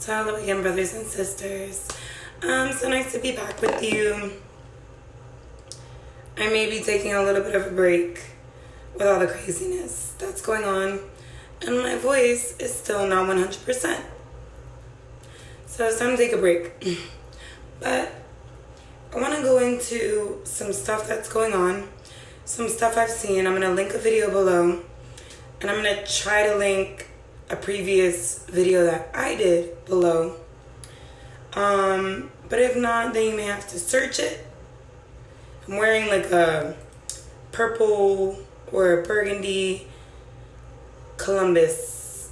So hello again, brothers and sisters. So nice to be back with you. I may be taking a little bit of a break with all the craziness that's going on, and my voice is still not 100%. So it's time to take a break. But I want to go into some stuff that's going on, some stuff I've seen. I'm going to link a video below, and I'm going to try to link a previous video that I did below. But if not, then you may have to search it. I'm wearing like a purple or a burgundy Columbus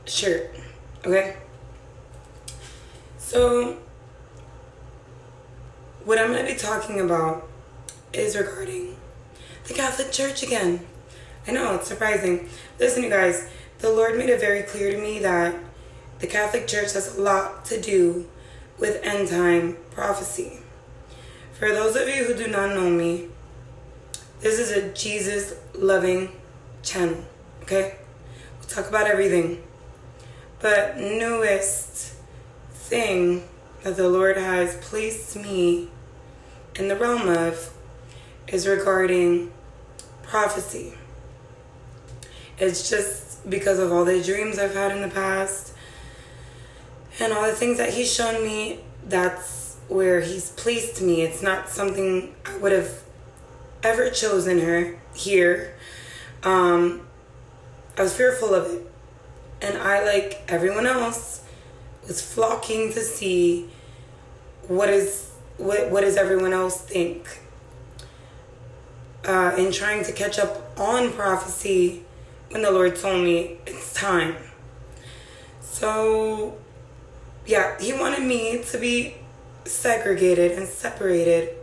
shirt, okay? So what I'm going to be talking about is regarding the Catholic Church again. I know, it's surprising. Listen, you guys, the Lord made it very clear to me that the Catholic Church has a lot to do with end time prophecy. For those of you who do not know me, this is a Jesus loving channel, okay? We'll talk about everything. But newest thing that the Lord has placed me in the realm of is regarding prophecy. It's just because of all the dreams I've had in the past and all the things that He's shown me, that's where He's placed me. It's not something I would have ever chosen here. I was fearful of it. And I, like everyone else, was flocking to see what does everyone else think. In trying to catch up on prophecy when the Lord told me it's time. So, yeah, He wanted me to be segregated and separated.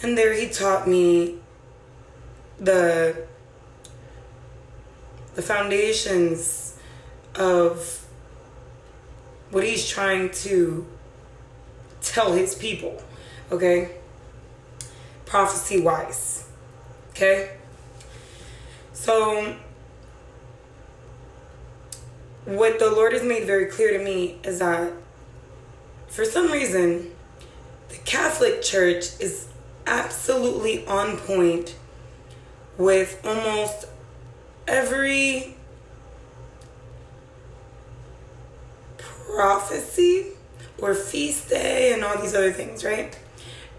And there He taught me the foundations of what He's trying to tell His people, okay? Prophecy-wise, okay? So what the Lord has made very clear to me is that for some reason, the Catholic Church is absolutely on point with almost every prophecy or feast day and all these other things, right?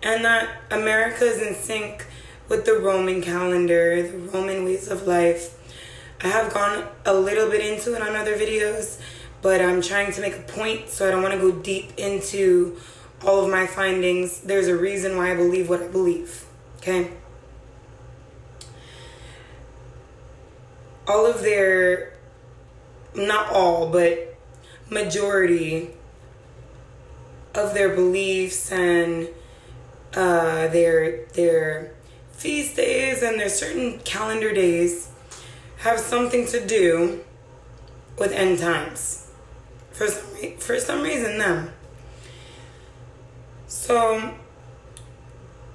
And that America is in sync with the Roman calendar, the Roman ways of life. I have gone a little bit into it on other videos, but I'm trying to make a point, so I don't want to go deep into all of my findings. There's a reason why I believe what I believe, okay? All of their, not all, but majority of their beliefs and their feast days and their certain calendar days have something to do with end times. For some reason, them. So,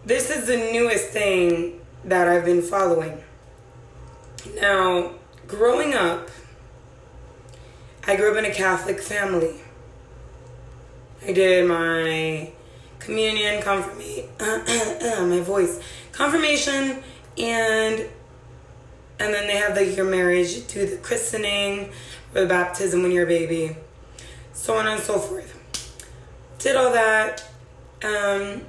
this is the newest thing that I've been following. Now, growing up, I grew up in a Catholic family. I did my communion, confirmation, and then they have like your marriage, do the christening, or the baptism when you're a baby, so on and so forth. Did all that, and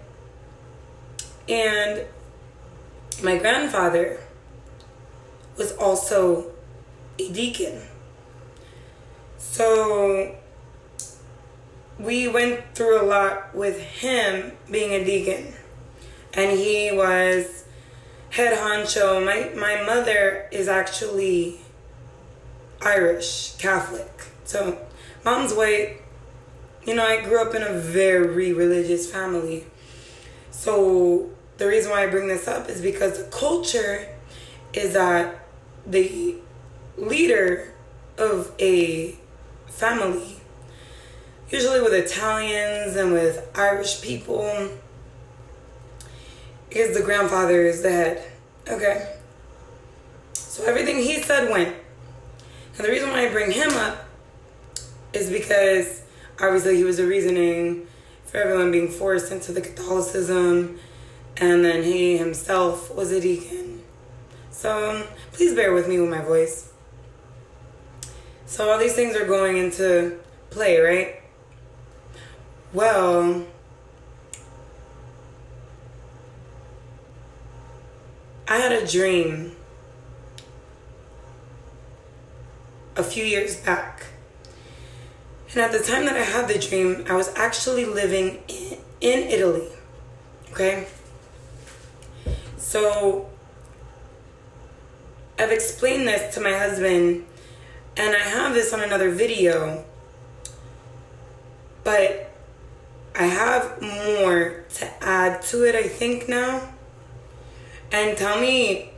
my grandfather was also a deacon. So we went through a lot with him being a deacon, and he was head honcho. My mother is actually Irish Catholic, so mom's white. You know, I grew up in a very religious family. So the reason why I bring this up is because the culture is that the leader of a family, usually with Italians and with Irish people, is the grandfather is the head, okay? So everything he said went. And the reason why I bring him up is because obviously he was the reasoning for everyone being forced into the Catholicism, and then he himself was a deacon. So please bear with me with my voice. So all these things are going into play, right? Well, I had a dream a few years back. And at the time that I had the dream, I was actually living in Italy. Okay? So I've explained this to my husband, and I have this on another video, but I have more to add to it, I think, now. And tell me,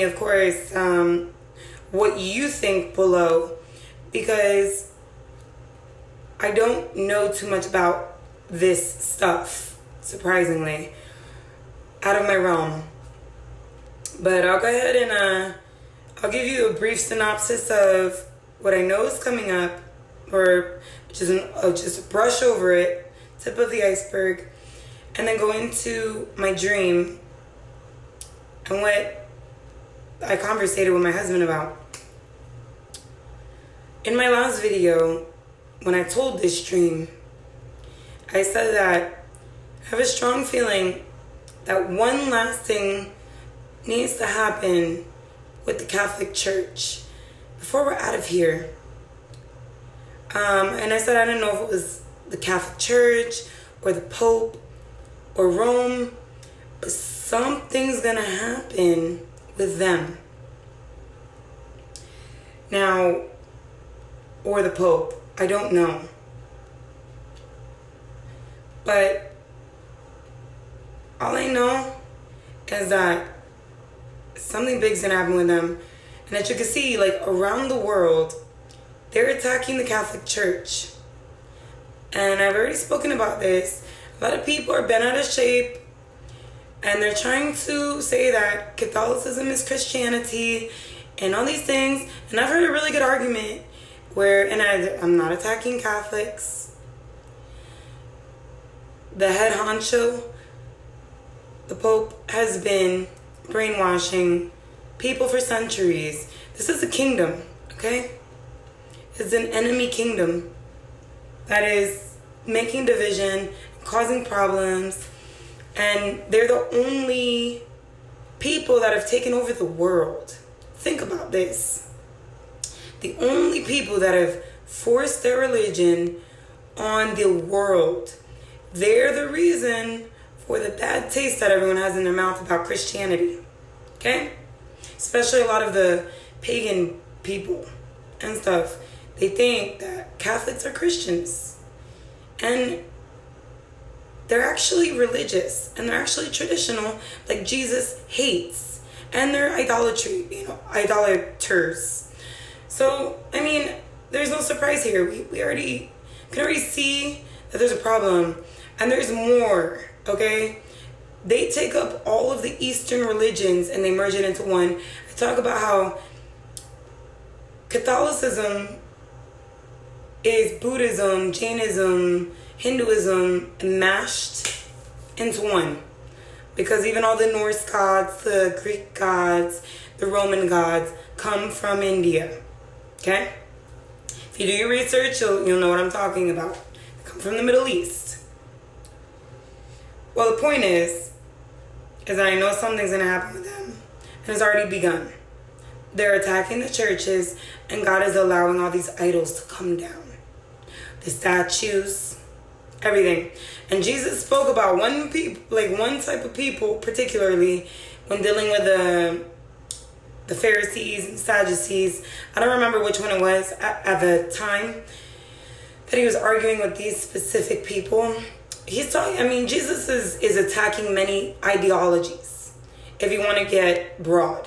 of course, what you think below, because I don't know too much about this stuff, surprisingly, out of my realm. But I'll go ahead and I'll give you a brief synopsis of what I know is coming up, or just a brush over it, tip of the iceberg, and then go into my dream and what I conversated with my husband about. In my last video, when I told this dream, I said that I have a strong feeling that one last thing needs to happen with the Catholic Church before we're out of here. And I said I didn't know if it was the Catholic Church or the Pope or Rome, but something's gonna happen with them. Now, or the Pope, I don't know. But all I know is that something big's gonna happen with them. And that you can see, like, around the world, they're attacking the Catholic Church. And I've already spoken about this. A lot of people are bent out of shape, and they're trying to say that Catholicism is Christianity and all these things. And I've heard a really good argument where, and I'm not attacking Catholics, the head honcho, the Pope, has been brainwashing people for centuries. This is a kingdom, okay? It's an enemy kingdom that is making division, causing problems, and they're the only people that have taken over the world. Think about this. The only people that have forced their religion on the world. They're the reason for the bad taste that everyone has in their mouth about Christianity. Okay? Especially a lot of the pagan people and stuff. They think that Catholics are Christians. And they're actually religious. And they're actually traditional, like Jesus hates. And they're idolaters. So, I mean, there's no surprise here. We can already see that there's a problem. And there's more, okay? They take up all of the Eastern religions and they merge it into one. I talk about how Catholicism is Buddhism, Jainism, Hinduism mashed into one. Because even all the Norse gods, the Greek gods, the Roman gods come from India. Okay? If you do your research, you'll know what I'm talking about. They come from the Middle East. Well, the point is that I know something's going to happen with them. And it's already begun. They're attacking the churches, and God is allowing all these idols to come down. The statues, everything. And Jesus spoke about one type of people, particularly when dealing with the Pharisees and Sadducees. I don't remember which one it was at the time that he was arguing with these specific people. He's talking, Jesus is attacking many ideologies, if you want to get broad.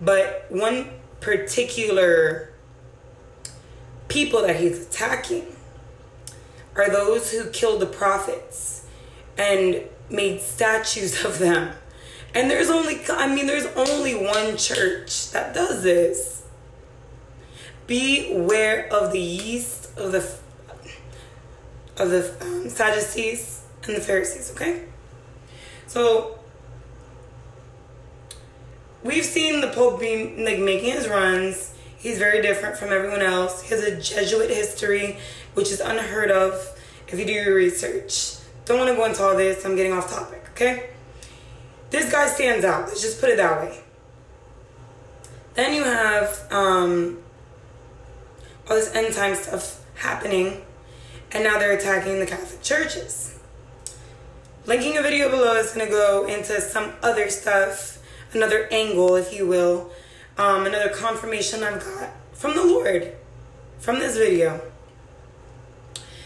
But one particular people that he's attacking are those who killed the prophets and made statues of them. And there's only one church that does this. Beware of the yeast of the... of the Sadducees and the Pharisees, okay? So we've seen the Pope be like making his runs. He's very different from everyone else. He has a Jesuit history, which is unheard of if you do your research. Don't want to go into all this. I'm getting off topic, okay? This guy stands out. Let's just put it that way. Then you have all this end time stuff happening, and now they're attacking the Catholic churches. Linking a video below is going to go into some other stuff, another angle, if you will, another confirmation I've got from the Lord from this video.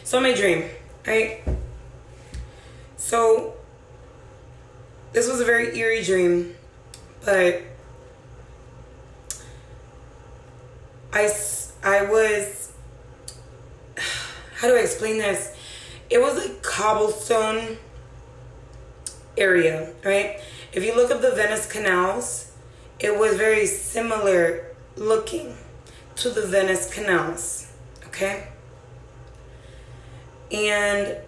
So my dream, right? So this was a very eerie dream, but I was, how do I explain this? It was a cobblestone area, right? If you look up the Venice canals, it was very similar looking to the Venice canals, okay? And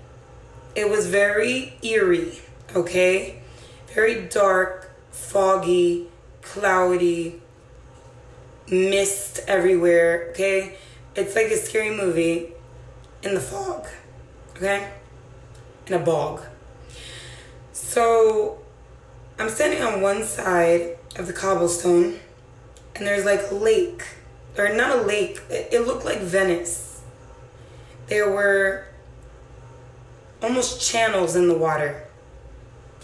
it was very eerie, okay? Very dark, foggy, cloudy, mist everywhere, okay? It's like a scary movie in the fog, okay? In a bog. So I'm standing on one side of the cobblestone, and there's like a lake, or not a lake, it looked like Venice. There were almost channels in the water.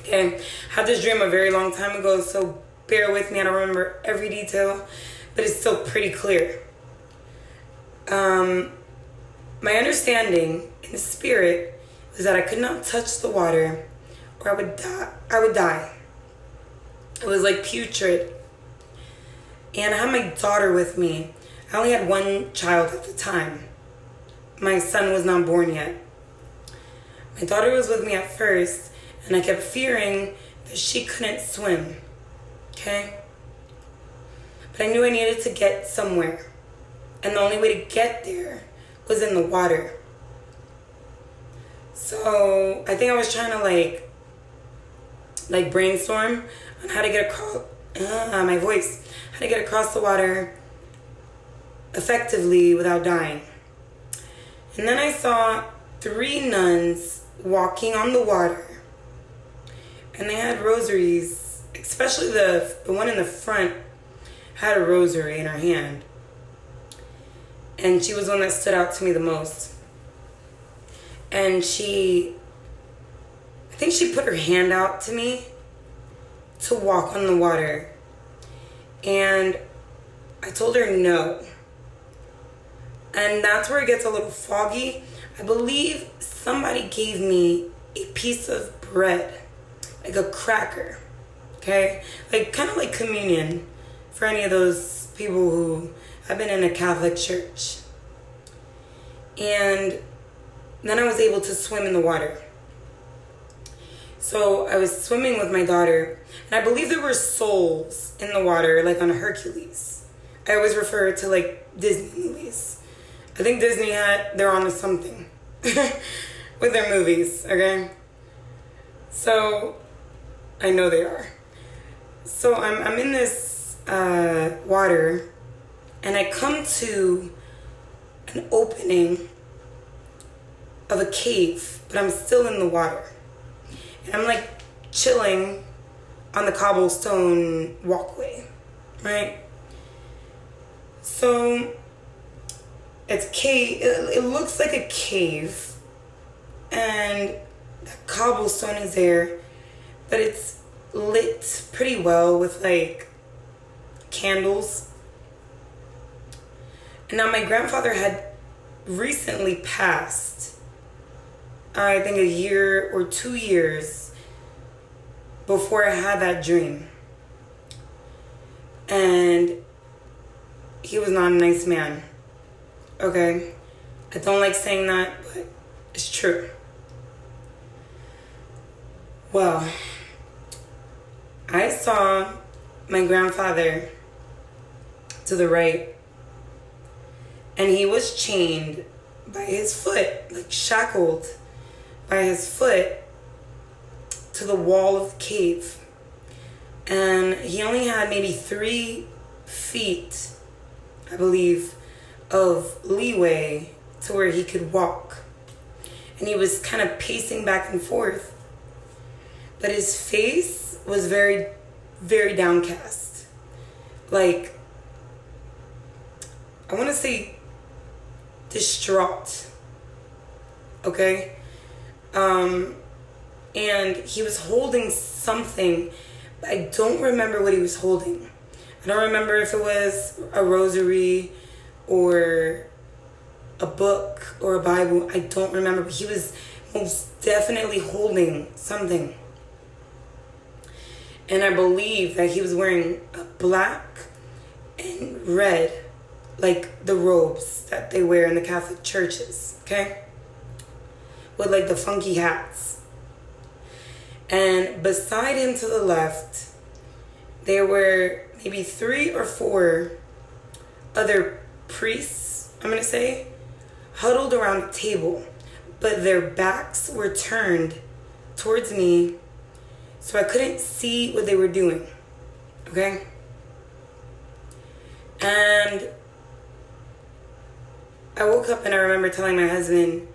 Okay, I had this dream a very long time ago, so bear with me. I don't remember every detail, but it's still pretty clear. My understanding in the spirit was that I could not touch the water, or I would die. It was like putrid. And I had my daughter with me. I only had one child at the time. My son was not born yet. My daughter was with me at first, and I kept fearing that she couldn't swim, okay? But I knew I needed to get somewhere, and the only way to get there was in the water. So I think I was trying to like brainstorm on how to get across, how to get across the water effectively without dying. And then I saw 3 nuns walking on the water, and they had rosaries, especially the one in the front had a rosary in her hand, and she was the one that stood out to me the most. And I think she put her hand out to me to walk on the water, and I told her no. And that's where it gets a little foggy. I believe somebody gave me a piece of bread, like a cracker, okay? Like kind of like communion for any of those people who have been in a Catholic church. And then I was able to swim in the water. So I was swimming with my daughter, and I believe there were souls in the water, like on Hercules. I always refer to like Disney movies. I think Disney they're on to something with their movies, okay? So I know they are. So I'm in this water, and I come to an opening of a cave, but I'm still in the water. And I'm like chilling on the cobblestone walkway, right? So it's cave. It looks like a cave, and the cobblestone is there, but it's lit pretty well with like candles. And now my grandfather had recently passed, I think a year or 2 years before I had that dream. And he was not a nice man. Okay? I don't like saying that, but it's true. Well, I saw my grandfather to the right, and he was chained by his foot, like shackled by his foot to the wall of the cave. And he only had maybe 3 feet, I believe, of leeway to where he could walk. And he was kind of pacing back and forth. But his face was very, very downcast. Like, I want to say distraught. Okay? And he was holding something, but I don't remember what he was holding. I don't remember if it was a rosary or a book or a Bible. I don't remember, but he was most definitely holding something. And I believe that he was wearing a black and red, like the robes that they wear in the Catholic churches, okay? With like the funky hats. And beside him to the left, there were maybe 3 or 4 other priests, I'm going to say, huddled around a table. But their backs were turned towards me, so I couldn't see what they were doing. Okay? And I woke up and I remember telling my husband,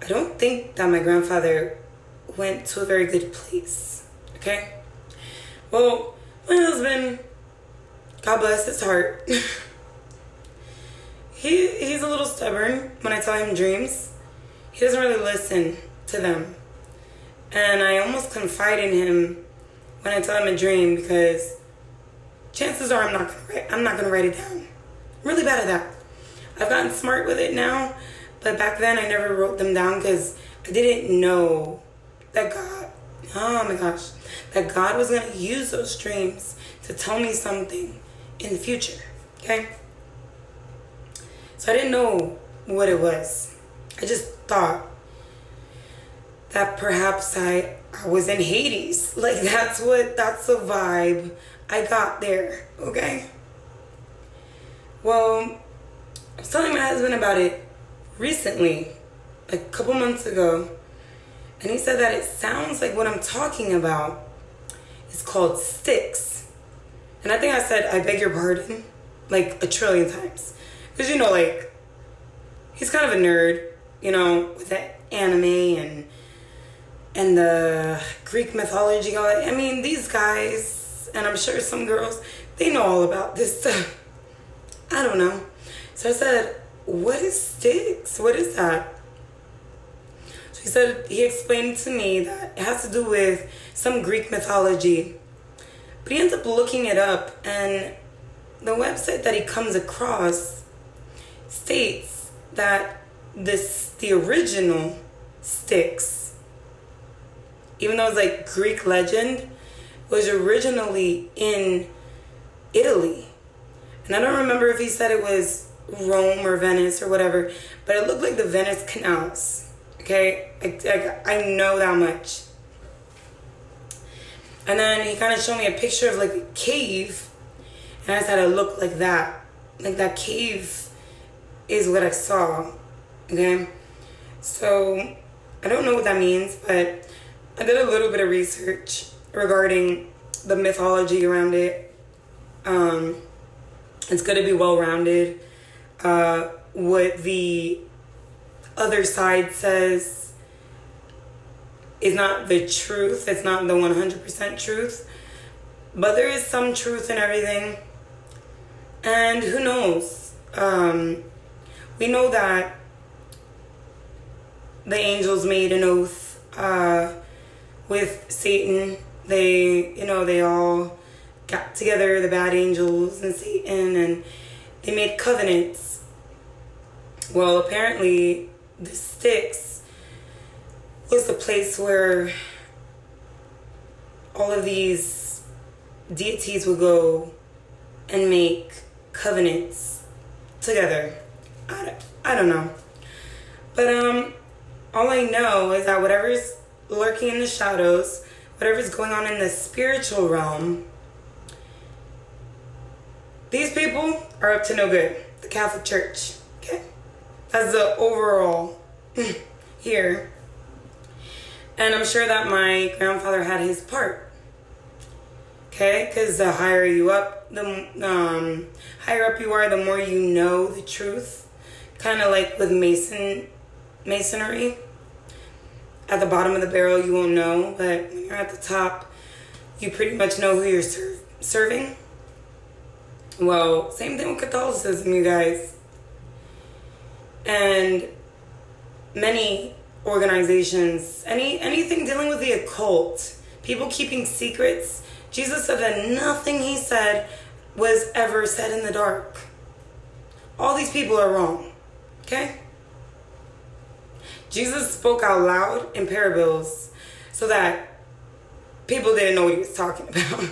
I don't think that my grandfather went to a very good place. Okay? Well, my husband, God bless his heart, he's a little stubborn when I tell him dreams. He doesn't really listen to them. And I almost confide in him when I tell him a dream, because chances are I'm not gonna write it down. I'm really bad at that. I've gotten smart with it now, but back then I never wrote them down because I didn't know that God was gonna use those dreams to tell me something in the future. Okay? So I didn't know what it was. I just thought that perhaps I was in Hades. Like, that's the vibe I got there, okay? Well, I was telling my husband about it recently, like a couple months ago, and he said that it sounds like what I'm talking about is called sticks. And I think I said, I beg your pardon, like 1 trillion times. Because, like, he's kind of a nerd, with that anime and the Greek mythology. I mean, these guys, and I'm sure some girls, they know all about this stuff. I don't know. So I said, what is sticks? What is that? So he explained to me that it has to do with some Greek mythology. But he ends up looking it up, and the website that he comes across states that the original Styx, even though it's like Greek legend, was originally in Italy. And I don't remember if he said it was Rome or Venice or whatever, but it looked like the Venice canals. Okay? I know that much. And then he kind of showed me a picture of like a cave, and I said it looked like that. Like that cave is what I saw. Okay? So I don't know what that means, but I did a little bit of research regarding the mythology around it. It's going to be well-rounded. What the other side says is not the truth. It's not the 100% truth. But there is some truth in everything. And who knows? We know that the angels made an oath with Satan. They all got together, the bad angels and Satan, and they made covenants. Well, apparently the Styx was the place where all of these deities would go and make covenants together. I don't know. But all I know is that whatever's lurking in the shadows, whatever's going on in the spiritual realm, these people are up to no good. The Catholic Church. Okay? That's the overall here. And I'm sure that my grandfather had his part. Okay? Because the higher you up, the higher up you are, the more you know the truth. Kind of like with masonry. At the bottom of the barrel, you won't know. But when you're at the top, you pretty much know who you're serving. Well, same thing with Catholicism, you guys. And many organizations, anything dealing with the occult, people keeping secrets. Jesus said that nothing he said was ever said in the dark. All these people are wrong. Okay? Jesus spoke out loud in parables so that people didn't know what he was talking about.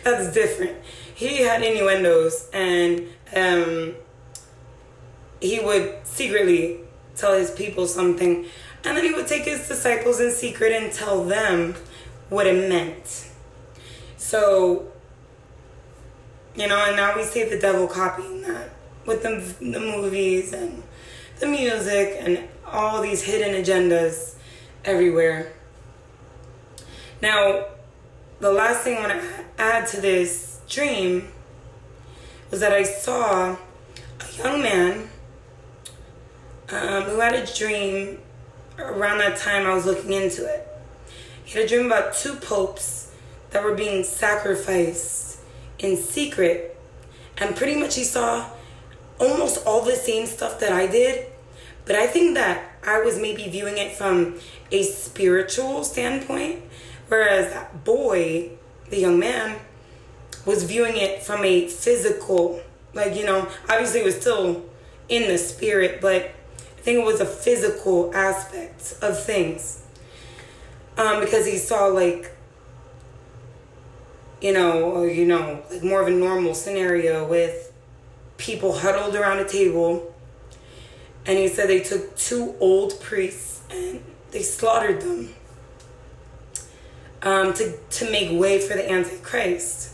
That's different. He had innuendos, and he would secretly tell his people something, and then he would take his disciples in secret and tell them what it meant. So, and now we see the devil copying that with the movies and the music and all these hidden agendas everywhere. Now, the last thing I want to add to this dream was that I saw a young man who had a dream around that time I was looking into it. He had a dream about 2 popes that were being sacrificed in secret, and pretty much he saw almost all the same stuff that I did, but I think that I was maybe viewing it from a spiritual standpoint, whereas that boy, the young man, was viewing it from a physical, obviously it was still in the spirit, but I think it was a physical aspect of things. Because he saw like more of a normal scenario with people huddled around a table. And he said they took 2 old priests and they slaughtered them to make way for the Antichrist.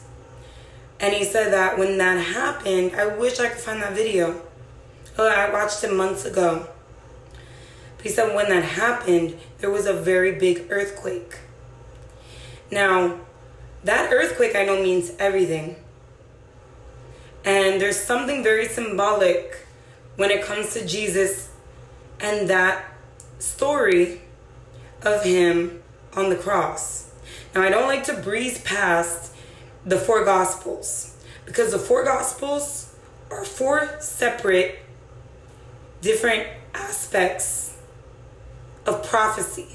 And he said that when that happened, I wish I could find that video. I watched it months ago. But he said when that happened, there was a very big earthquake. Now, that earthquake I know means everything. And there's something very symbolic when it comes to Jesus and that story of him on the cross. Now, I don't like to breeze past the 4 Gospels, because the 4 Gospels are 4 separate, different aspects of prophecy,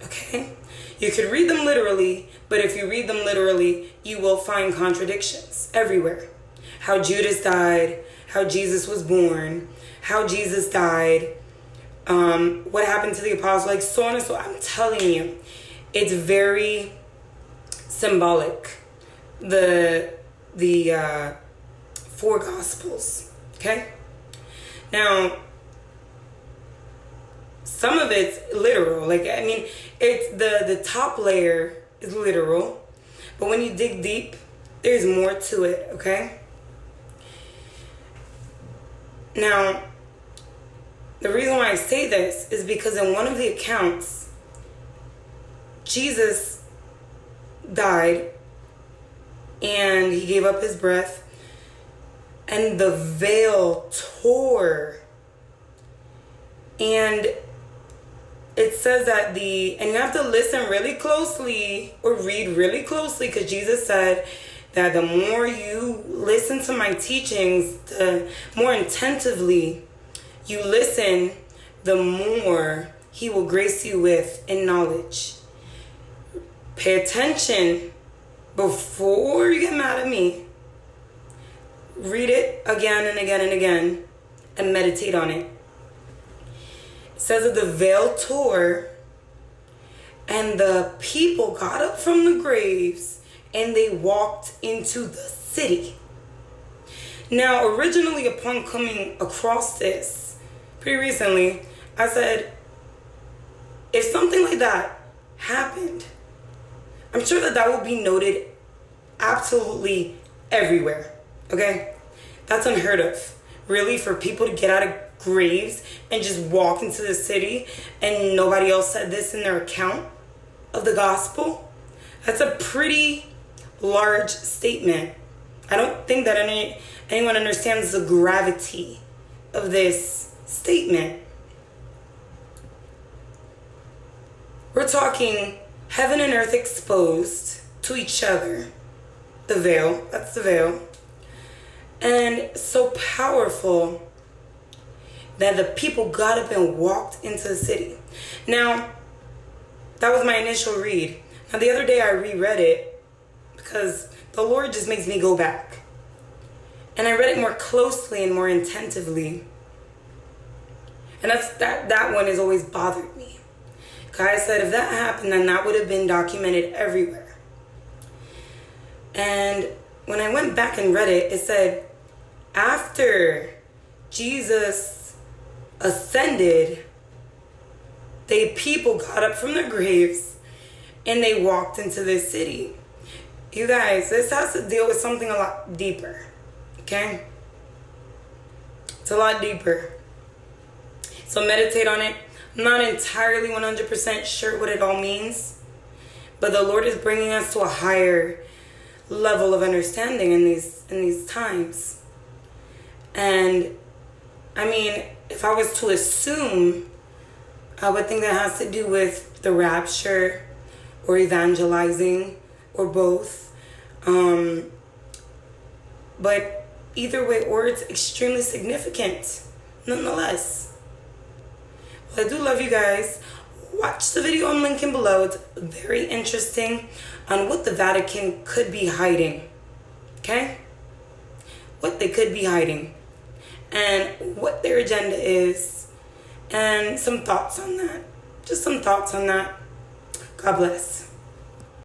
okay? You could read them literally, but if you read them literally, you will find contradictions everywhere. How Judas died, how Jesus was born, how Jesus died, what happened to the apostles, so on and so on. I'm telling you, it's very symbolic. The 4 Gospels, okay? Now, some of it's literal. It's the top layer is literal, but when you dig deep, there's more to it, okay? Now, the reason why I say this is because in one of the accounts, Jesus died and he gave up his breath, and the veil tore. And it says that and you have to listen really closely or read really closely, because Jesus said that the more you listen to my teachings, the more attentively you listen, the more he will grace you with in knowledge. Pay attention before you get mad at me. Read it again and again and again and meditate on it. It says that the veil tore and the people got up from the graves and they walked into the city. Now, originally, upon coming across this pretty recently, I said, if something like that happened, I'm sure that will be noted absolutely everywhere, okay? That's unheard of, really, for people to get out of graves and just walk into the city and nobody else said this in their account of the gospel? That's a pretty large statement. I don't think that anyone understands the gravity of this statement. We're talking heaven and earth exposed to each other. The veil, that's the veil. And so powerful that the people got up and walked into the city. Now, that was my initial read. Now, the other day I reread it because the Lord just makes me go back. And I read it more closely and more attentively. And that one has always bothered me. God said if that happened, then that would have been documented everywhere. And when I went back and read it, it said, after Jesus ascended, the people got up from their graves and they walked into this city. You guys, this has to deal with something a lot deeper. Okay? It's a lot deeper. So meditate on it. I'm not entirely 100% sure what it all means, but the Lord is bringing us to a higher level of understanding in these times. And I mean, if I was to assume, I would think that has to do with the rapture or evangelizing or both. But either way, or it's extremely significant nonetheless. Well, I do love you guys. Watch the video I'm linking below. It's very interesting on what the Vatican could be hiding. Okay? What they could be hiding. And what their agenda is. And some thoughts on that. Just some thoughts on that. God bless.